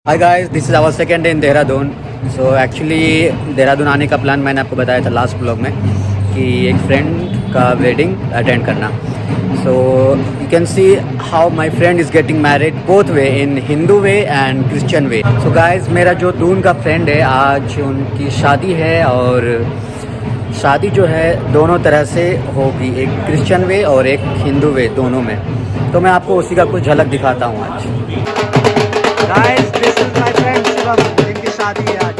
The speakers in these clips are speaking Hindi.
Hi guys, this is our second day in Dehradun. So actually Dehradun आने का प्लान मैंने आपको बताया था लास्ट ब्लॉग में कि एक फ्रेंड का वेडिंग अटेंड करना। So you can see how my friend is getting married both way, in Hindu way and Christian way. So guys, मेरा जो दून का फ्रेंड है, आज उनकी शादी है और शादी जो है दोनों तरह से होगी, एक क्रिश्चियन वे और एक हिंदू वे, दोनों में। तो मैं आपको उसी का कुछ झलक दिखाता हूँ आज। Guys, this is my friend Shivam, जिनकी शादी है आज।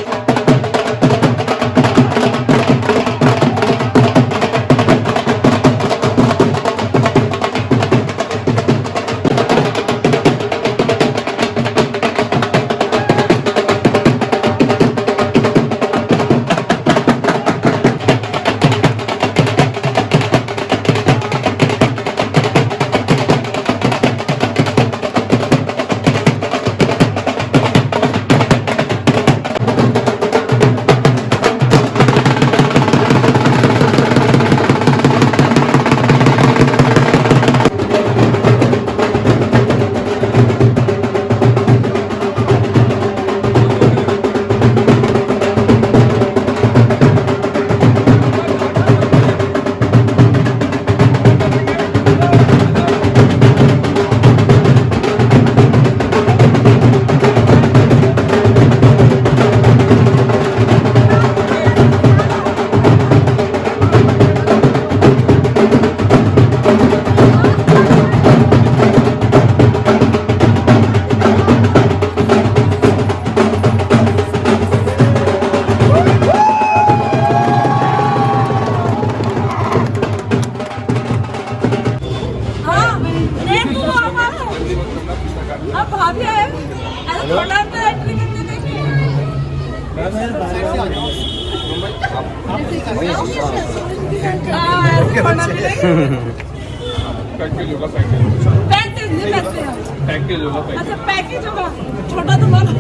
पैकेज होगा। अच्छा, पैकेज होगा। छोटा तो बोलो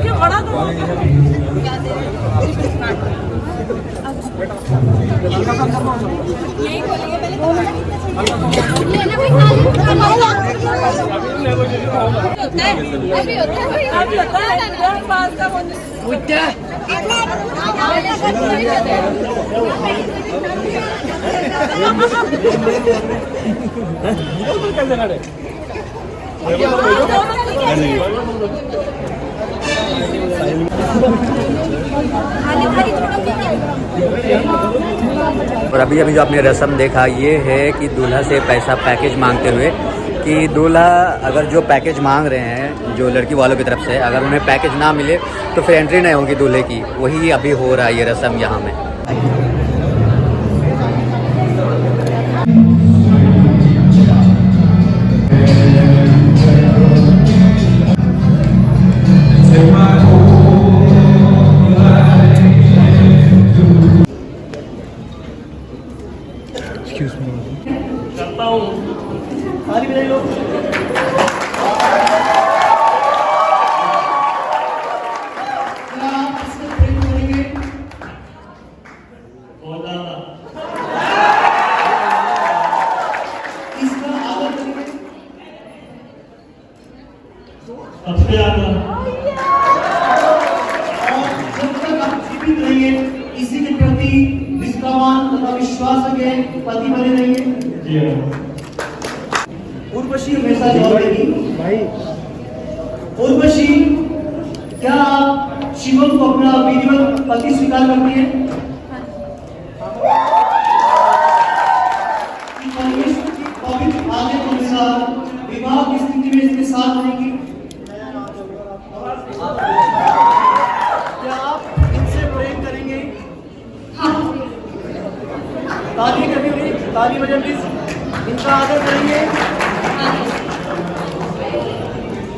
कि बड़ा तो यही बोलेंगे और अभी जो आपने रस्म देखा, ये है कि दूल्हा से पैसा पैकेज मांगते हुए, कि दूल्हा अगर जो पैकेज मांग रहे हैं जो लड़की वालों की तरफ से, अगर उन्हें पैकेज ना मिले तो फिर एंट्री नहीं होगी दूल्हे की। वही अभी हो रहा है ये रस्म यहाँ में। करता हूँ ताली बजाइए लोग। इसका आदर करेंगे, सबसे ज्यादा, और जब तक आप जीवित रहेंगे इसी के प्रति निष्ठावान तथा विश्वास के पति बने रहेंगे। उर्वशी हमेशा जवाब देगी। भाई उर्वशी, क्या आप शिवम को अपना विधिवत पति स्वीकार करती है? परमेश्वर की पवित्र आज्ञा के अनुसार विवाह की स्थिति में इसके साथ रहेंगी? क्या आप इनसे प्रेम करेंगे? ताली कभी भी, ताली बजाइए प्लीज। इनका आदर करेंगे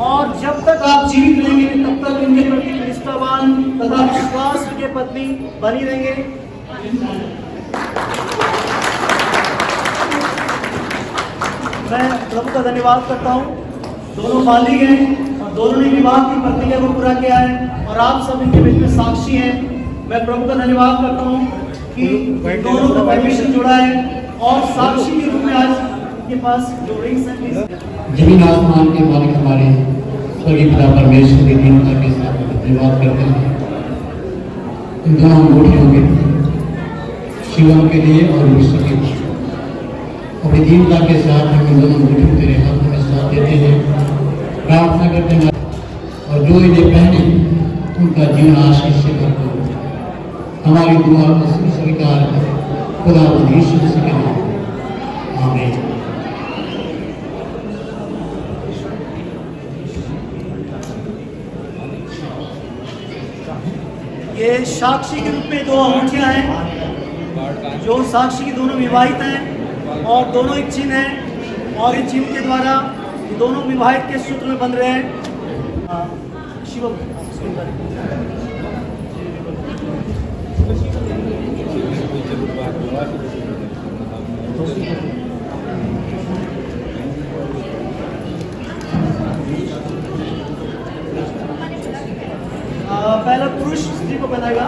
और जब तक आप जीवित रहेंगे तब तक इनके प्रति निष्ठावान तथा विश्वास के पत्नी बनी रहेंगे। मैं प्रभु का धन्यवाद करता हूँ। दोनों बालिग हैं और दोनों ने विवाह की प्रक्रिया को पूरा किया है और आप सब इनके बीच में साक्षी हैं। मैं प्रभु का धन्यवाद करता हूँ कि दोनों को परमेश्वर जोड़ा है और साक्षी के रूप में आज के पास जो रिंग्स हैं, जमीन आसमान के मालिक हमारे स्वर्गीय पिता परमेश्वर की दीनता के साथ धन्यवाद करते हैं इन दोनों अंगूठियों के शिवम के लिए और विश्व के लिए। अपनी दीनता के साथ हम इन दोनों अंगूठियों तेरे हाथों में साथ देते हैं, प्रार्थना करते हैं और जो इन्हें पहने उनका जीवन आशीष से भरपूर हो। हमारी दुआ को स्वीकार कर खुदा यीशु मसीह के नाम में आमीन। ये साक्षी के रूप में 2 अंगूठियां हैं जो साक्षी की दोनों विवाहित हैं और दोनों एक चिन्ह हैं और इस चिन्ह के द्वारा दोनों विवाहित के सूत्र में बंध रहे हैं। शिवम पहला पुरुष स्त्री को पहनाएगा।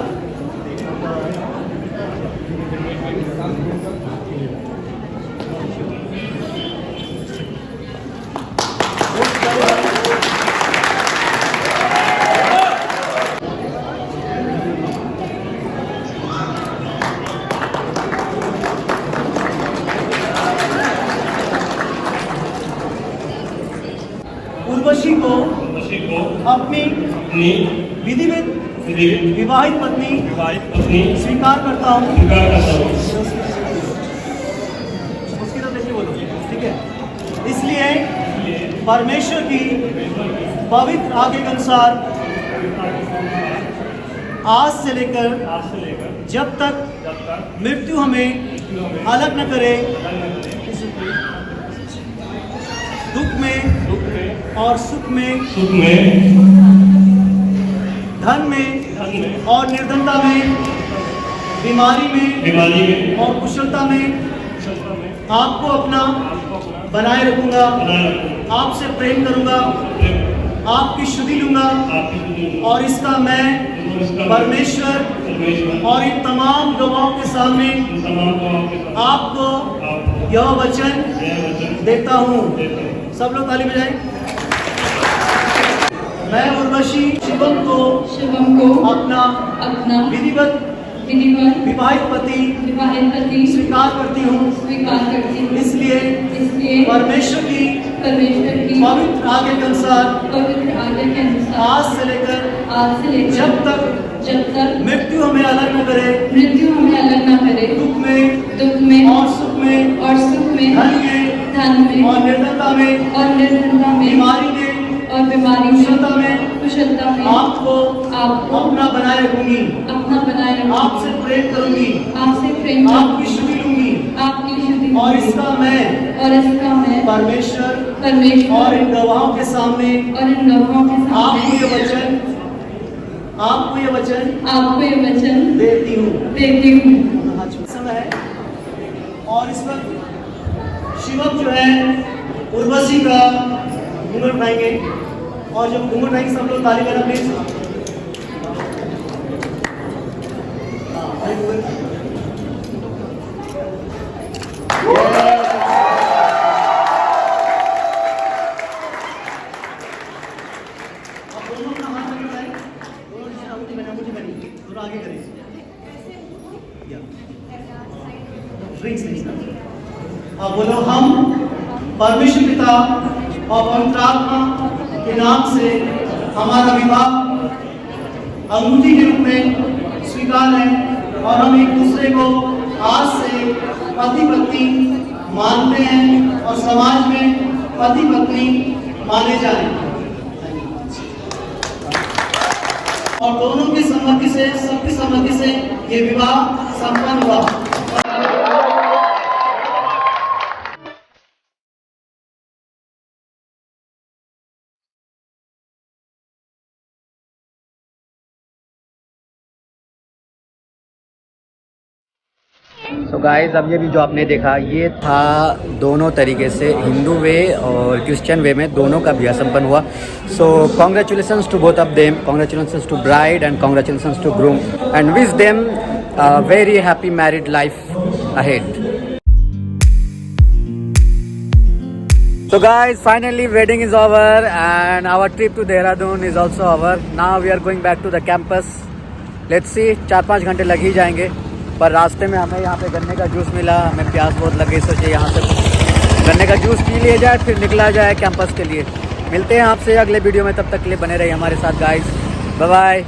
उर्वशी को अपनी विधिवत विवाहित पत्नी स्वीकार करता हूँ। उसकी तरफ देखिए बोलो, ठीक है। इसलिए परमेश्वर की पवित्र आज्ञा के अनुसार आज से लेकर जब तक मृत्यु हमें अलग न करे, दुख में और सुख में, धन में और निर्धनता में, बीमारी में और कुशलता में आपको अपना बनाए रखूंगा, आपसे प्रेम करूंगा, आपकी शुद्धि लूंगा और इसका मैं परमेश्वर और इन तमाम गवाहों के सामने आपको यह वचन देता हूँ। सब लोग ताली बजाएं। मैं उर्वशी शिवम को अपना विधिवत विवाहित पति स्वीकार करती हूँ। इसलिए परमेश्वर की पवित्र आज्ञा के अनुसार आज से लेकर जब तक मृत्यु हमें अलग न करे, दुख में और सुख में, धन में और निर्धनता में, बीमारी में और कुशलता में आपको अपना बनाए रखूंगी, आपसे प्रेम करूंगी, आपकी शुद्धि लूंगी और इसका मैं परमेश्वर और इन गवाहों के सामने आपको ये वचन देती हूँ। समय है और इस वक्त शिवम जो है उर्वशी का घूंघट उठाएंगे और जब घूंघट उठाएंगे सब लोग ताली बजाना प्लीज। दोनों अपना हाथ आगे बढ़ाएं, दोनों नीचे अंगूठी बनी, दोनों आगे करें। अब बोलो, हम परमेश्वर पिता और पवित्र आत्मा के नाम से हमारा विवाह अंगूठी के रूप में स्वीकार है और हम एक दूसरे को आज से पति पत्नी मानते हैं और समाज में पति पत्नी माने जाएं और दोनों की सहमति से, सबकी सहमति से ये विवाह संपन्न हुआ। तो गाइस, अब ये भी जो आपने देखा ये था दोनों तरीके से, हिंदू वे और क्रिश्चियन वे में दोनों का ब्याह संपन्न हुआ। So congratulations to both of them, congratulations to bride and congratulations to groom and wish them very happy married life ahead. So guys, finally wedding is over and our trip to Dehradun is also over. Now we are going back to the campus. Let's see, 4-5 घंटे लग ही जाएंगे, पर रास्ते में हमें यहाँ पे गन्ने का जूस मिला, हमें प्यास बहुत लगी, सोचे यहाँ से गन्ने का जूस पी लिया जाए फिर निकला जाए कैंपस के लिए। मिलते हैं आपसे अगले वीडियो में, तब तक के लिए बने रहिए हमारे साथ गाइस। Bye bye.